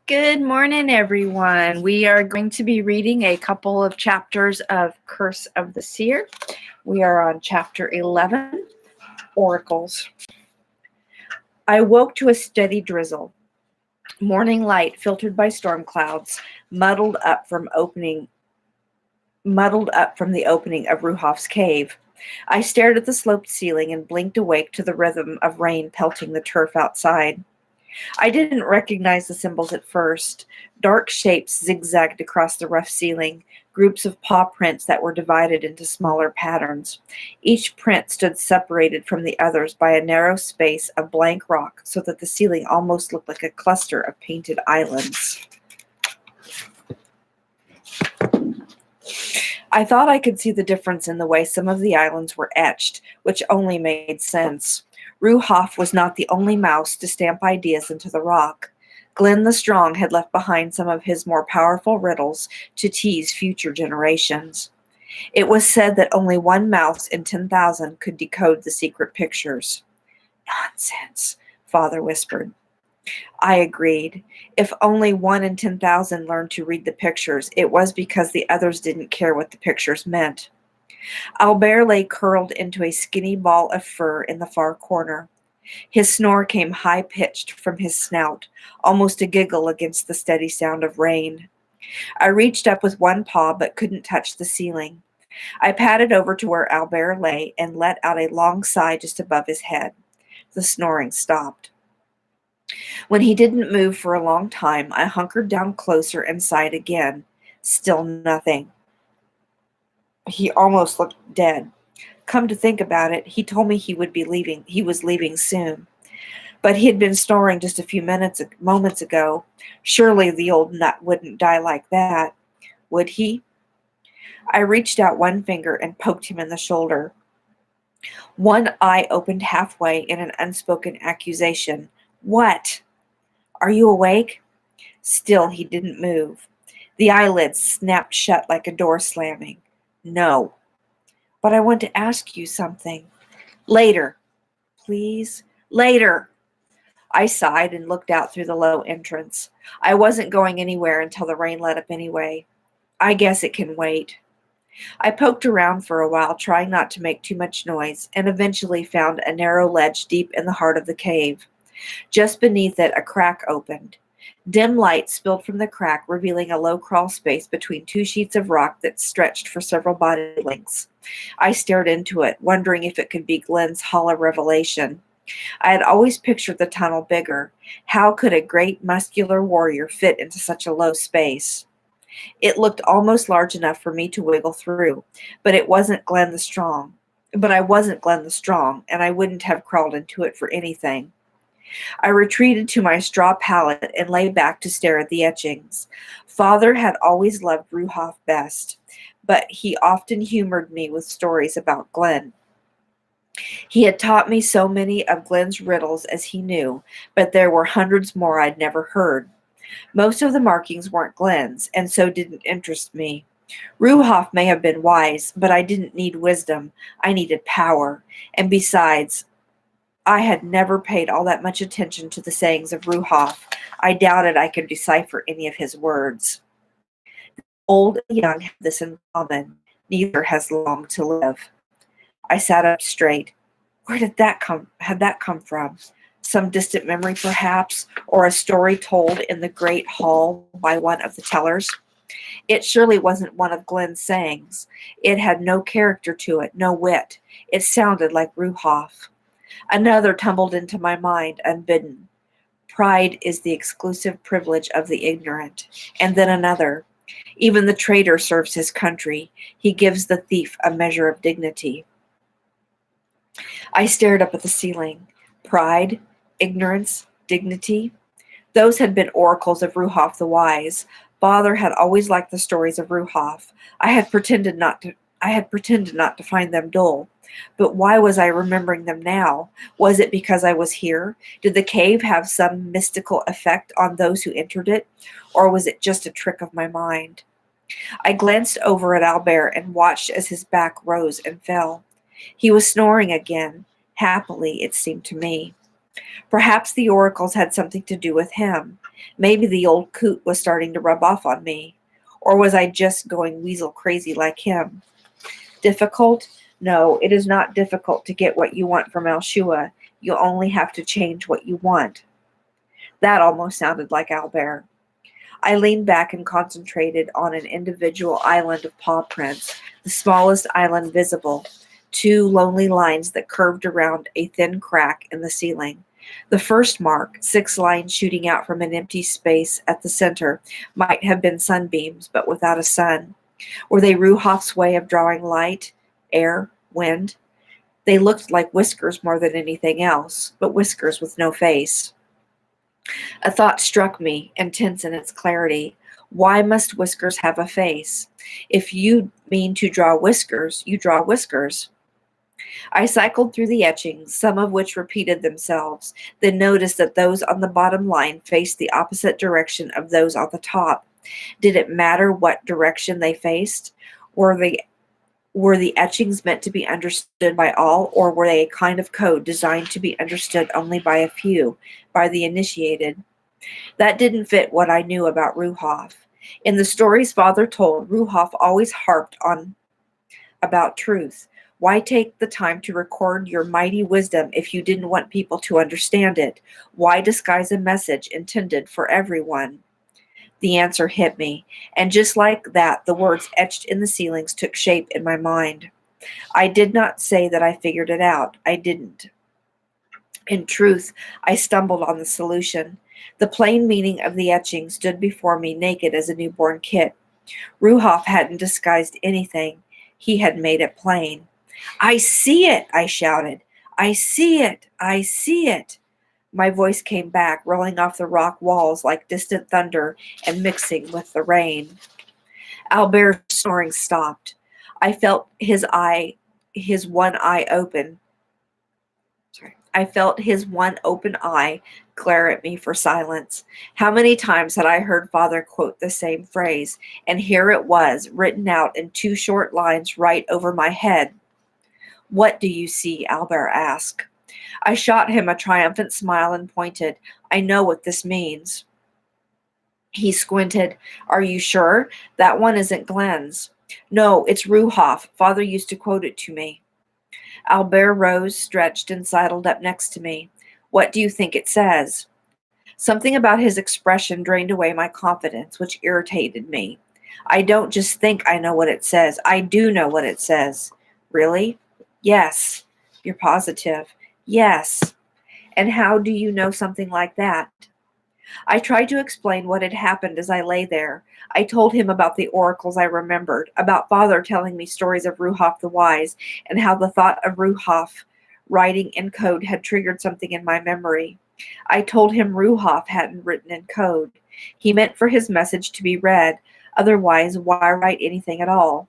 Good morning, everyone. We are going to be reading a couple of chapters of Curse of the Seer. We are on chapter 11, Oracles. I woke to a steady drizzle. Morning light filtered by storm clouds, muddled up from the opening of Ruhoff's cave. I stared at the sloped ceiling and blinked awake to the rhythm of rain pelting the turf outside. I didn't recognize the symbols at first. Dark shapes zigzagged across the rough ceiling, groups of paw prints that were divided into smaller patterns. Each print stood separated from the others by a narrow space of blank rock so that the ceiling almost looked like a cluster of painted islands. I thought I could see the difference in the way some of the islands were etched, which only made sense. Ruhoff was not the only mouse to stamp ideas into the rock. Glenn the Strong had left behind some of his more powerful riddles to tease future generations. It was said that only one mouse in 10,000 could decode the secret pictures. Nonsense, Father whispered. I agreed. If only 1 in 10,000 learned to read the pictures, it was because the others didn't care what the pictures meant. Albert lay curled into a skinny ball of fur in the far corner. His snore came high-pitched from his snout, almost a giggle against the steady sound of rain. I reached up with one paw but couldn't touch the ceiling. I padded over to where Albert lay and let out a long sigh just above his head. The snoring stopped. When he didn't move for a long time, I hunkered down closer and sighed again. Still nothing. He almost looked dead. Come to think about it, he told me he was leaving soon. But he had been snoring just a few moments ago. Surely the old nut wouldn't die like that. Would he? I reached out one finger and poked him in the shoulder. One eye opened halfway in an unspoken accusation. What? Are you awake? Still he didn't move. The eyelids snapped shut like a door slamming. No. But I want to ask you something. Later. Please? Later. I sighed and looked out through the low entrance. I wasn't going anywhere until the rain let up anyway. I guess it can wait. I poked around for a while, trying not to make too much noise, and eventually found a narrow ledge deep in the heart of the cave. Just beneath it, a crack opened. Dim light spilled from the crack, revealing a low crawl space between two sheets of rock that stretched for several body lengths. I stared into it, wondering if it could be Glenn's hollow revelation. I had always pictured the tunnel bigger. How could a great muscular warrior fit into such a low space? It looked almost large enough for me to wiggle through, but I wasn't Glenn the Strong, and I wouldn't have crawled into it for anything. I retreated to my straw pallet and lay back to stare at the etchings. Father had always loved Ruhoff best, but he often humored me with stories about Glenn. He had taught me so many of Glenn's riddles as he knew, but there were hundreds more I'd never heard. Most of the markings weren't Glenn's, and so didn't interest me. Ruhoff may have been wise, but I didn't need wisdom. I needed power. And besides, I had never paid all that much attention to the sayings of Ruhoff. I doubted I could decipher any of his words. Old and young have this in common. Neither has long to live. I sat up straight. Where had that come from? Some distant memory, perhaps, or a story told in the great hall by one of the tellers? It surely wasn't one of Glenn's sayings. It had no character to it, no wit. It sounded like Ruhoff. Another tumbled into my mind, unbidden. Pride is the exclusive privilege of the ignorant. And then another. Even the traitor serves his country. He gives the thief a measure of dignity. I stared up at the ceiling. Pride, ignorance, dignity. Those had been oracles of Ruhoff the Wise. Father had always liked the stories of Ruhoff. I had pretended not to find them dull. But why was I remembering them now? Was it because I was here? Did the cave have some mystical effect on those who entered it? Or was it just a trick of my mind? I glanced over at Albert and watched as his back rose and fell. He was snoring again, happily, it seemed to me. Perhaps the oracles had something to do with him. Maybe the old coot was starting to rub off on me. Or was I just going weasel crazy like him? Difficult? No, it is not difficult to get what you want from Elshua. You only have to change what you want. That almost sounded like Albert. I leaned back and concentrated on an individual island of paw prints, the smallest island visible, two lonely lines that curved around a thin crack in the ceiling. The first mark, 6 lines shooting out from an empty space at the center, might have been sunbeams, but without a sun. Were they Ruhoff's way of drawing light, air, wind? They looked like whiskers more than anything else, but whiskers with no face. A thought struck me, intense in its clarity. Why must whiskers have a face? If you mean to draw whiskers, you draw whiskers. I cycled through the etchings, some of which repeated themselves, then noticed that those on the bottom line faced the opposite direction of those on the top. Did it matter what direction they faced? Were the etchings meant to be understood by all, or were they a kind of code designed to be understood only by a few, by the initiated? That didn't fit what I knew about Ruhoff. In the stories Father told, Ruhoff always harped on about truth. Why take the time to record your mighty wisdom if you didn't want people to understand it? Why disguise a message intended for everyone? The answer hit me, and just like that, the words etched in the ceilings took shape in my mind. I did not say that I figured it out. I didn't. In truth, I stumbled on the solution. The plain meaning of the etching stood before me naked as a newborn kit. Ruhoff hadn't disguised anything. He had made it plain. I see it, I shouted. I see it, I see it. My voice came back, rolling off the rock walls like distant thunder and mixing with the rain. Albert's snoring stopped. I felt his one eye open. I felt his one open eye glare at me for silence. How many times had I heard Father quote the same phrase, and here it was, written out in 2 short lines right over my head. What do you see? Albert asked. I shot him a triumphant smile and pointed. I know what this means. He squinted. Are you sure? That one isn't Glenn's. No, it's Ruhoff. Father used to quote it to me. Albert rose, stretched, and sidled up next to me. What do you think it says? Something about his expression drained away my confidence, which irritated me. I don't just think I know what it says. I do know what it says. Really? Yes. You're positive? Yes. And how do you know something like that? I tried to explain what had happened as I lay there. I told him about the oracles I remembered, about Father telling me stories of Ruhoff the Wise, and how the thought of Ruhoff writing in code had triggered something in my memory. I told him Ruhoff hadn't written in code. He meant for his message to be read. Otherwise, why write anything at all?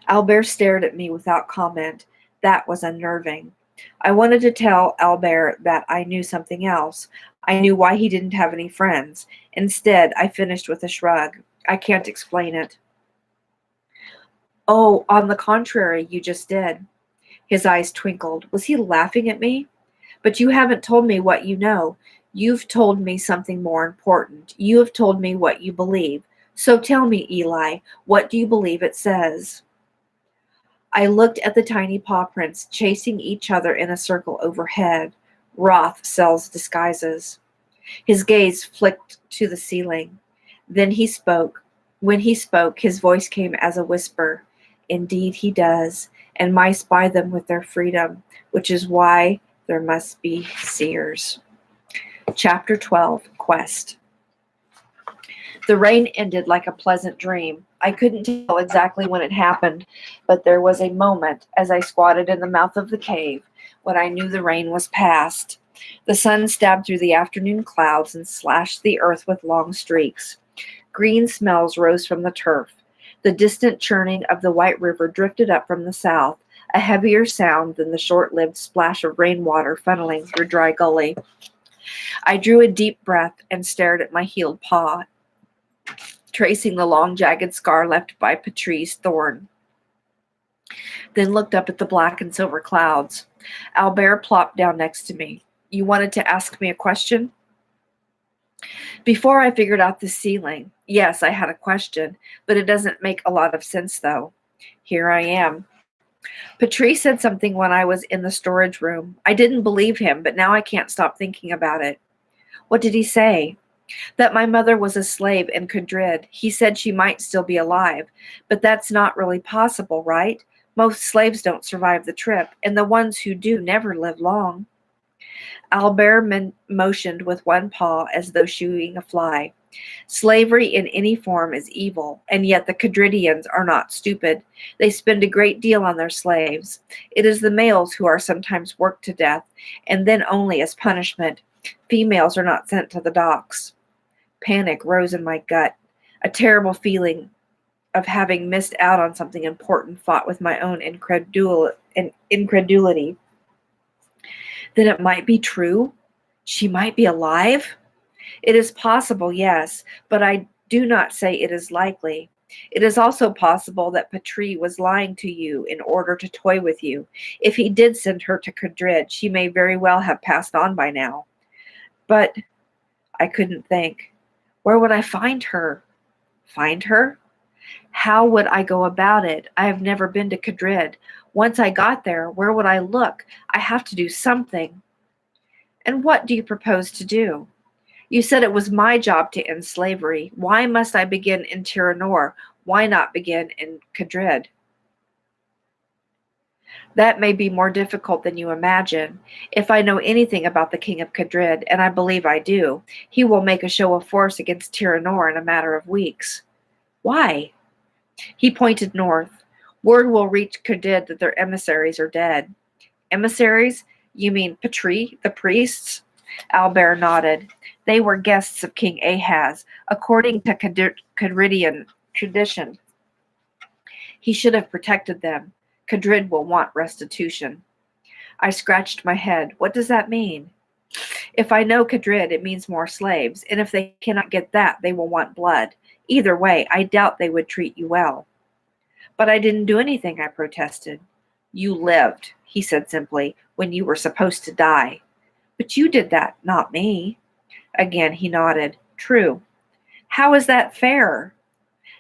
Albert stared at me without comment. That was unnerving. I wanted to tell Albert that I knew something else. I knew why he didn't have any friends. Instead, I finished with a shrug. I can't explain it. Oh, on the contrary, you just did. His eyes twinkled. Was he laughing at me? But you haven't told me what you know. You've told me something more important. You have told me what you believe. So tell me, Eli, what do you believe it says? I looked at the tiny paw prints chasing each other in a circle overhead. Roth sells disguises. His gaze flicked to the ceiling. Then he spoke. When he spoke, his voice came as a whisper. Indeed he does, and mice buy them with their freedom, which is why there must be seers. Chapter 12, Quest. The rain ended like a pleasant dream. I couldn't tell exactly when it happened, but there was a moment as I squatted in the mouth of the cave when I knew the rain was past. The sun stabbed through the afternoon clouds and slashed the earth with long streaks. Green smells rose from the turf. The distant churning of the White River drifted up from the south, a heavier sound than the short-lived splash of rainwater funneling through dry gully. I drew a deep breath and stared at my healed paw, tracing the long, jagged scar left by Patrice's thorn. Then looked up at the black and silver clouds. Albert plopped down next to me. You wanted to ask me a question? Before I figured out the ceiling, yes, I had a question, but it doesn't make a lot of sense though. Here I am. Patrice said something when I was in the storage room. I didn't believe him, but now I can't stop thinking about it. What did he say? That my mother was a slave in Madrid. He said she might still be alive, but that's not really possible, right? Most slaves don't survive the trip, and the ones who do never live long. Albert motioned with one paw as though shooing a fly. Slavery in any form is evil, and yet the Cadridians are not stupid. They spend a great deal on their slaves. It is the males who are sometimes worked to death, and then only as punishment. Females are not sent to the docks. Panic rose in my gut. A terrible feeling of having missed out on something important fought with my own incredulity. That it might be true? She might be alive? It is possible, yes, but I do not say it is likely. It is also possible that Patrie was lying to you in order to toy with you. If he did send her to Madrid, she may very well have passed on by now. But I couldn't think. Where would I find her? Find her? How would I go about it? I have never been to Madrid. Once I got there, where would I look? I have to do something. And what do you propose to do? You said it was my job to end slavery. Why must I begin in Tiranor? Why not begin in Madrid? That may be more difficult than you imagine. If I know anything about the King of Madrid, and I believe I do, he will make a show of force against Tiranor in a matter of weeks. Why? He pointed north. Word will reach Madrid that their emissaries are dead. Emissaries? You mean Patrie, the priests? Albert nodded. They were guests of King Ahaz, according to Cadridian tradition. He should have protected them. Madrid will want restitution. I scratched my head. What does that mean? If I know Madrid, it means more slaves, and if they cannot get that, they will want blood. Either way, I doubt they would treat you well. But I didn't do anything, I protested. You lived, he said simply, when you were supposed to die. But you did that, not me. Again he nodded. True. How is that fair?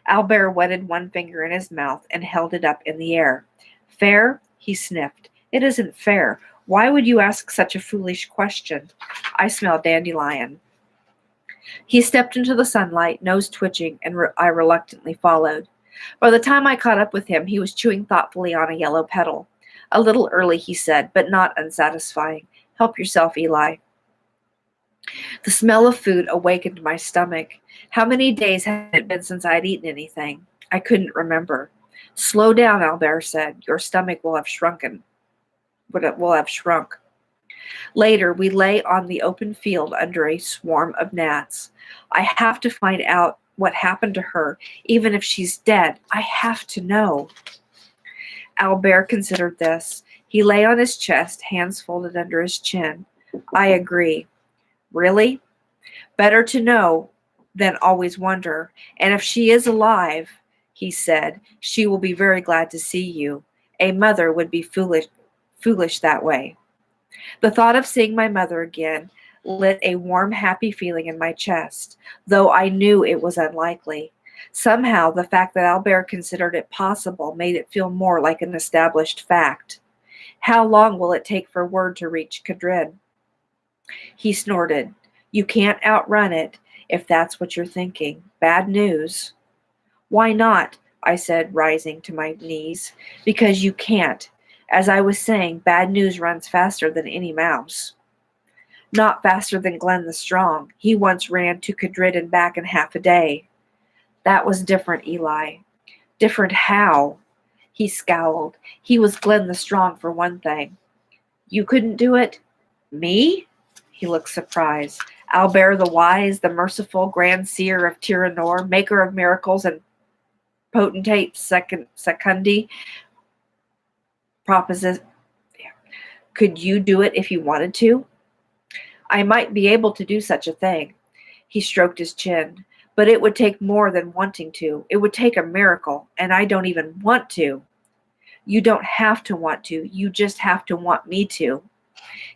Albert wetted one finger in his mouth and held it up in the air. Fair? He sniffed. It isn't fair. Why would you ask such a foolish question? I smell dandelion. He stepped into the sunlight, nose twitching, and I reluctantly followed. By the time I caught up with him, he was chewing thoughtfully on a yellow petal. A little early, he said, but not unsatisfying. Help yourself, Eli. The smell of food awakened my stomach. How many days had it been since I had eaten anything? I couldn't remember. Slow down, Albert said. Your stomach will have shrunken. But it will have shrunk. Later, we lay on the open field under a swarm of gnats. I have to find out what happened to her, even if she's dead. I have to know. Albert considered this. He lay on his chest, hands folded under his chin. I agree. Really? Better to know than always wonder. And if she is alive, he said, she will be very glad to see you. A mother would be foolish that way. The thought of seeing my mother again lit a warm, happy feeling in my chest, though I knew it was unlikely. Somehow, the fact that Albert considered it possible made it feel more like an established fact. How long will it take for word to reach Madrid? He snorted. You can't outrun it, if that's what you're thinking. Bad news. Why not? I said, rising to my knees. Because you can't. As I was saying, bad news runs faster than any mouse. Not faster than Glenn the Strong. He once ran to Madrid and back in half a day. That was different, Eli. Different how? He scowled. He was Glenn the Strong for one thing. You couldn't do it? Me? He looked surprised. Albert the Wise, the merciful Grand Seer of Tiranor, maker of miracles and potentate secundi proposition. Could you do it if you wanted to? I might be able to do such a thing. He stroked his chin. But it would take more than wanting to. It would take a miracle, and I don't even want to. You don't have to want to. You just have to want me to.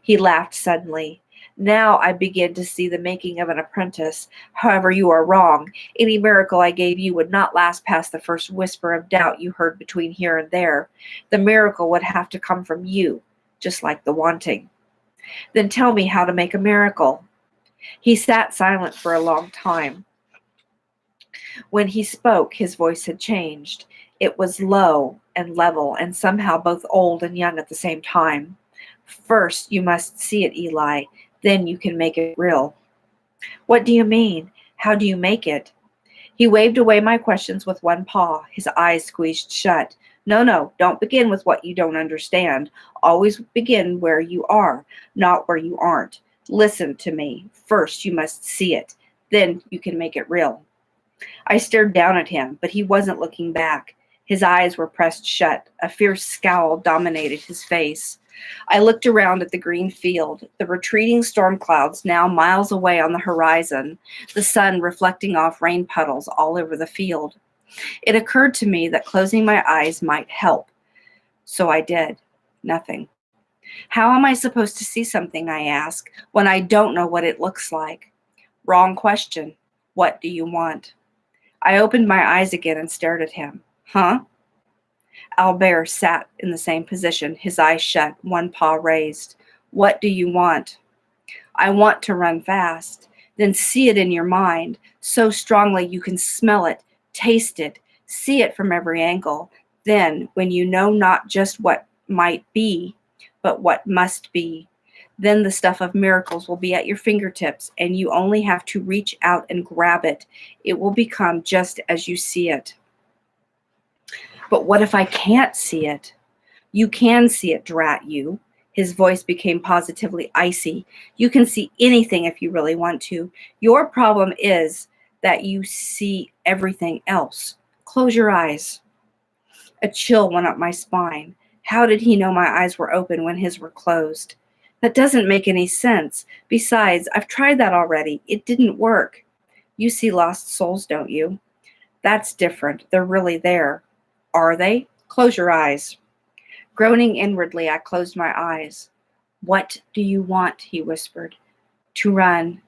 He laughed suddenly. Now I begin to see the making of an apprentice. However, you are wrong. Any miracle I gave you would not last past the first whisper of doubt you heard between here and there. The miracle would have to come from you, just like the wanting. Then tell me how to make a miracle. He sat silent for a long time. When he spoke, his voice had changed. It was low and level, and somehow both old and young at the same time. First, you must see it, Eli. Then you can make it real. What do you mean? How do you make it? He waved away my questions with one paw, his eyes squeezed shut. No, don't begin with what you don't understand. Always begin where you are, not where you aren't. Listen to me. First, you must see it. Then you can make it real. I stared down at him, but he wasn't looking back. His eyes were pressed shut. A fierce scowl dominated his face. I looked around at the green field, the retreating storm clouds now miles away on the horizon, the sun reflecting off rain puddles all over the field. It occurred to me that closing my eyes might help. So I did. Nothing. How am I supposed to see something, I ask, when I don't know what it looks like? Wrong question. What do you want? I opened my eyes again and stared at him. Huh? Albert sat in the same position, his eyes shut, one paw raised. What do you want? I want to run fast. Then see it in your mind, so strongly you can smell it, taste it, see it from every angle. Then, when you know not just what might be, but what must be, then the stuff of miracles will be at your fingertips, and you only have to reach out and grab it. It will become just as you see it. But what if I can't see it? You can see it, drat you. His voice became positively icy. You can see anything if you really want to. Your problem is that you see everything else. Close your eyes. A chill went up my spine. How did he know my eyes were open when his were closed? That doesn't make any sense. Besides, I've tried that already. It didn't work. You see lost souls, don't you? That's different. They're really there. Are they? Close your eyes. Groaning inwardly, I closed my eyes. What do you want? He whispered. To run.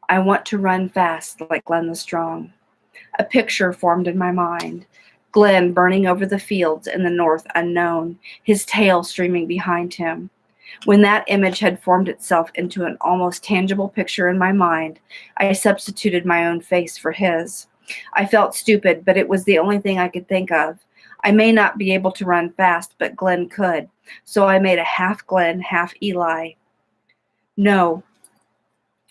I want to run fast, like Glenn the Strong. A picture formed in my mind. Glenn burning over the fields in the north unknown, his tail streaming behind him. When that image had formed itself into an almost tangible picture in my mind, I substituted my own face for his. I felt stupid, but it was the only thing I could think of. I may not be able to run fast, but Glenn could. So I made a half Glenn, half Eli. No,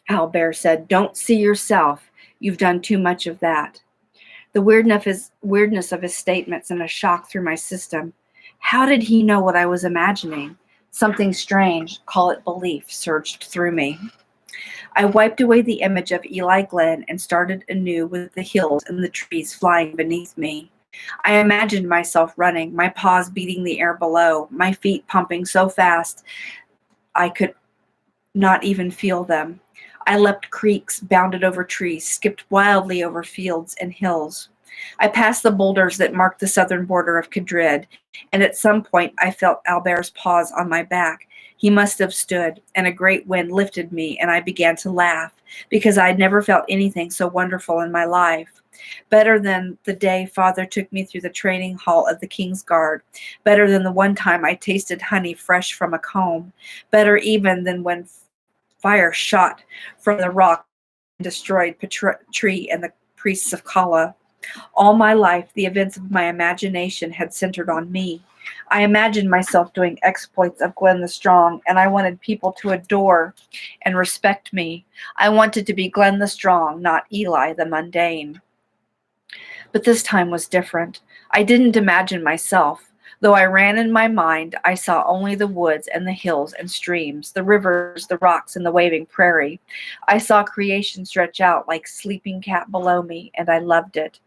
Albert said, don't see yourself. You've done too much of that. The weirdness of his statements sent a shock through my system. How did he know what I was imagining? Something strange, call it belief, surged through me. I wiped away the image of Eli Glenn and started anew with the hills and the trees flying beneath me. I imagined myself running, my paws beating the air below, my feet pumping so fast I could not even feel them. I leapt creeks, bounded over trees, skipped wildly over fields and hills. I passed the boulders that marked the southern border of Madrid, and at some point I felt Albert's paws on my back. He must have stood, and a great wind lifted me, and I began to laugh, because I'd never felt anything so wonderful in my life. Better than the day Father took me through the training hall of the King's Guard. Better than the one time I tasted honey fresh from a comb. Better even than when fire shot from the rock and destroyed Patri and the priests of Kala. All my life, the events of my imagination had centered on me. I imagined myself doing exploits of Glenn the Strong, and I wanted people to adore and respect me. I wanted to be Glenn the Strong, not Eli the mundane. But this time was different. I didn't imagine myself. Though I ran in my mind, I saw only the woods and the hills and streams, the rivers, the rocks, and the waving prairie. I saw creation stretch out like sleeping cat below me, and I loved it.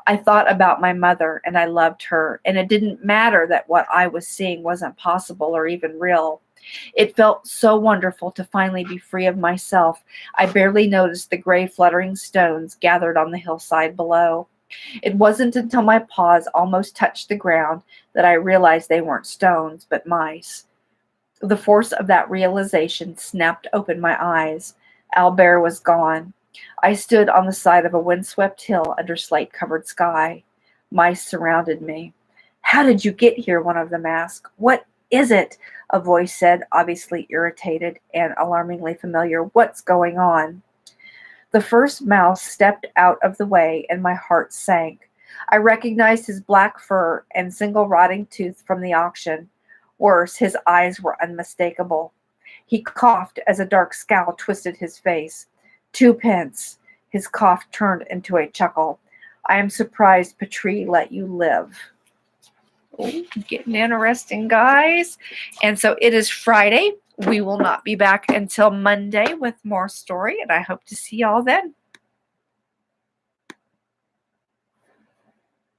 I thought about my mother, and I loved her, and it didn't matter that what I was seeing wasn't possible or even real. It felt so wonderful to finally be free of myself. I barely noticed the gray fluttering stones gathered on the hillside below. It wasn't until my paws almost touched the ground that I realized they weren't stones, but mice. The force of that realization snapped open my eyes. Albert was gone. I stood on the side of a windswept hill under slate-covered sky. Mice surrounded me. "How did you get here?" one of them asked. "What is it?" a voice said, obviously irritated and alarmingly familiar. "What's going on?" The first mouse stepped out of the way, and my heart sank. I recognized his black fur and single rotting tooth from the auction. Worse, his eyes were unmistakable. He coughed as a dark scowl twisted his face. "2 pence." His cough turned into a chuckle. "I am surprised Patrie let you live." Ooh, getting interesting, guys. And so it is Friday. We will not be back until Monday with more story, and I hope to see y'all then.